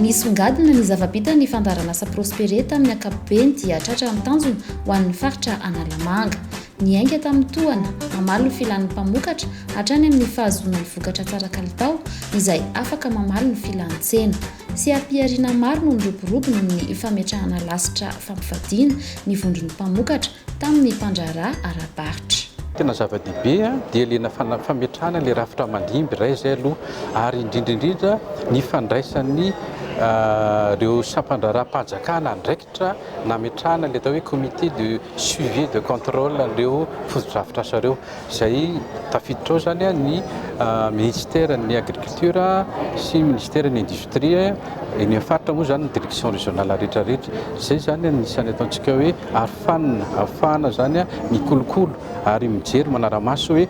Nisongadina ny zava-bitany ny fandaranasa Prospere tamin'ny ankapobeny dia tratra ny tanjona ho an'ny faritra Analamanga. Ny ainga tamin'ny toana mamaly ny filan'ny mpamokatra hatrany amin'ny fahazoana ny vokatra tsara kalitao izay afaka mamaly ny filan-tsena. Sy ampiariana maro no niroborobo ny fametrahana lasitra fampifadiana ny vondron'ny mpamokatra tamin'ny mpandraharaha ara-baritra. Tena zava-dehibe dia ilena fametrahana ilay rafitra mandimby iray izay aloha ary indrindrindrindra ny fandraisan'ny reo sampandraharaha-pahajakana andraikitra nametrahana ilay atao hoe comité de suivi de contrôle reo foto-drafitra sareo izay tafiditra ao zany ny ministère ny agriculture sy ministère ny industrie eny faritra moa zany ny direction régionale rehetrarehetra izay zany anisany ataontsika hoe ahafahana zany mikolokolo ary mijery manara-maso hoe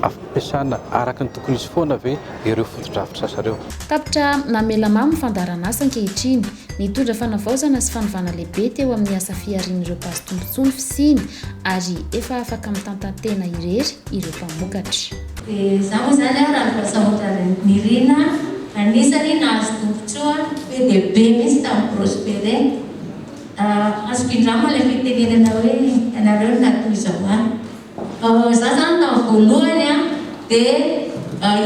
ampiasana araka ny tokony izy foana ve ireo foto-drafitra sareo. Tapitra namelamamy fandaranasa ankehitriny nitondra fanavaozana sy fanovana lehibe teo amin'ny asa fiarian'ireo mpazy tombontsoa ny fisiny ary efa afaka mitantantena irery ireo mpamokatra. Zaho zany raha fahasahoatra nirina anisany nahazo tombotsoa be dia be misy tamin'ny Prospere. Azoko-indrama ilay fitenenana hoe ianareo natoy izao any. Za zany tamin'ny voalohany dia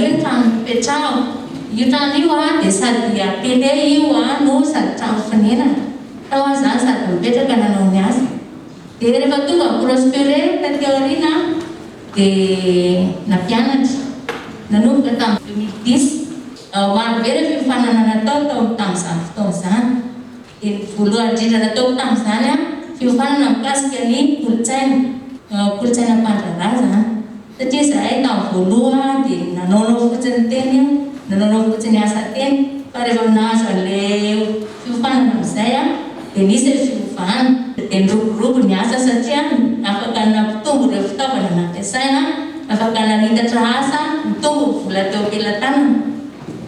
io trano fipetrahako. Io trano io dia sady atele io no sady trano fonenana. Tao zany sady mipetraka nanao ny asa. Dia rehefa tonga Prospere taty aoriana dia nampianatra. Nanomboka tamin'ny 2010. Maro be rehefa fifanana natao tamin'izany fotoana izany. Dia voalohany indrindra nataoko tamin'izany fifanana mikasika ny kolotsaina mpandraharaha zany. Satria zahay tamin'ny voalohany dia nanaonao fotsiny teny, nanaonao fotsiny asa teny, fa rehefa nahazo an'ilay fifanana amin'izay dia nisy fiovana. Dia niroborobo ny asa satria afaka nampitombo ireo fitaovana nampiasaina, afaka nanitatra asa, mitombo vola teo ampelantanana.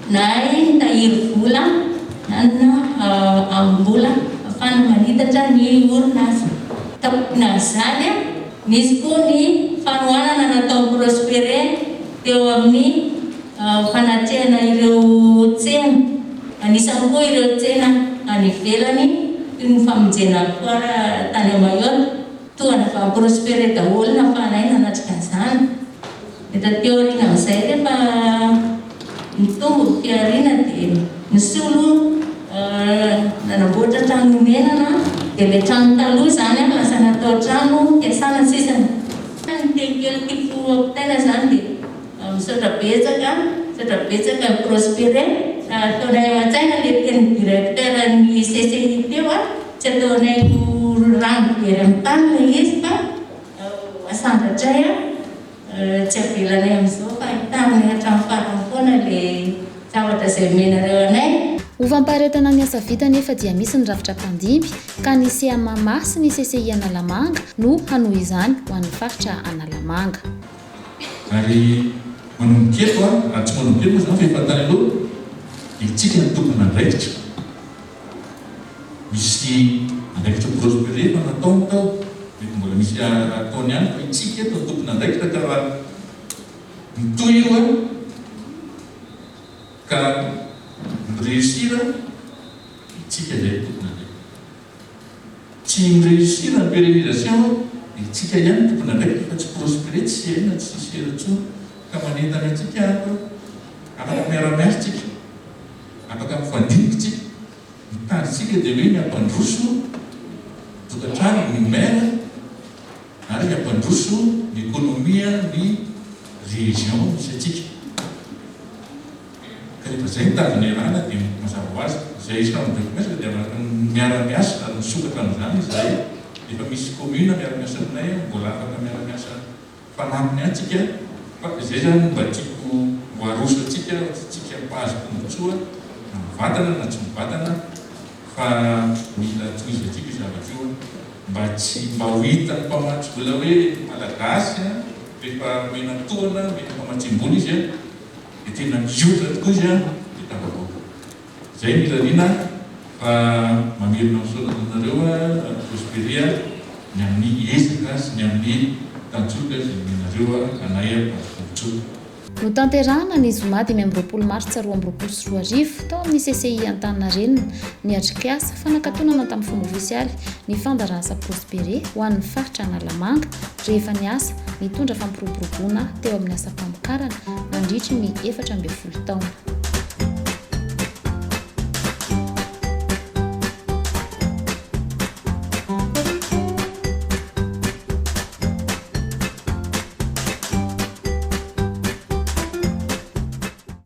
Na tahiry vola na ambola afana manitatra ny orinasa. Tapina zany nisy koa ny fanohanana natao Prospere teo amin'ny fanatrehana ireo tsena. Anisany koa ireo tsena any ivelany ny famonjena foara tany Mayotte toana fa Prospere daholo nafanay nanatrika izany. Dia teo aoriana amin'izay rehefa mitombo fiariana dia nisolo nanamboatra trano menana dia ilay trano taloha zany lasa natao trano fiasana sisany. Tekely tipo tena zany dia misaotra betsaka Prospere ataonay an-tsaina ilay teny directeur ny CCI teo tsy ataonay rano very amin'ny tany ilay izy fa asandratra tsy avelanay amin'izao fa hitanay hatramin'ny farany foana ilay zavatra izay omenareo anay. Ho vampaharetana ny asa vita nefa dia misy ny rafitra mpandimby ka ny CMA sy ny CCI Analamanga no hanohy izany ho an'ny faritra Analamanga. Ary manomboketo tsy manomboketo moa zany fa tany aloha itsika ny tompona andraikitra. Misy andraikitra Prospere fa nataony tao mety mbola misy ataony ihany fa itsika eto ny tompona andraikitra ka raha mitoy io ka mireusira itsika izay tompona andraikitra. Tsy mireusira ny pérennisation itsika ihany tompona andraikitra fa tsy Prospere tsy haina tsy sera-tsony ka manentana antsika afaka miara-miasa tsika, afaka mifandimbytsika, mitandritsika dia hoe miampandroso tokantrano ny maire ary miampandroso ny économia ny région misy atsika. Ka rehefa izay mitandrina iarana dia mazava ho azy izay samy bekomesaka dia miara-miasa ary misokatra amin'izany izay efa misy commune miara-miasa aminay mbola afaka miara-miasa fanampiny atsika. Fa izay zany mba tiako voaroso atsika tsika mpahazo tombontsoa na mivatana na tsy mivatana fa mila tohizo atsika zavatra io mba ho hitan'ny mpamatsy vola hoe malagasy rehefa menatoana mety mpamatsiam-bola izy dia tena mizotra tokoa izy dia tavavaoka. Izay mila rina fa mamerina misaoranareo Prospere ny amin'ny ezaka sy ny amin'ny tanjoka izay menareo anay mpahazo tombontsoa. no tanterahana ny zoma 5 mars 2024 tao amin'ny CCI Antaninarenina ny atrikasa fanakatonana tamin'ny fomba ofisialy ny fandaransa prospéré ho an'ny faritra Analamanga rehefa niasa nitondra fampiroboroboana teo amin'ny asa-pamokarana nandritry ny 14 taona.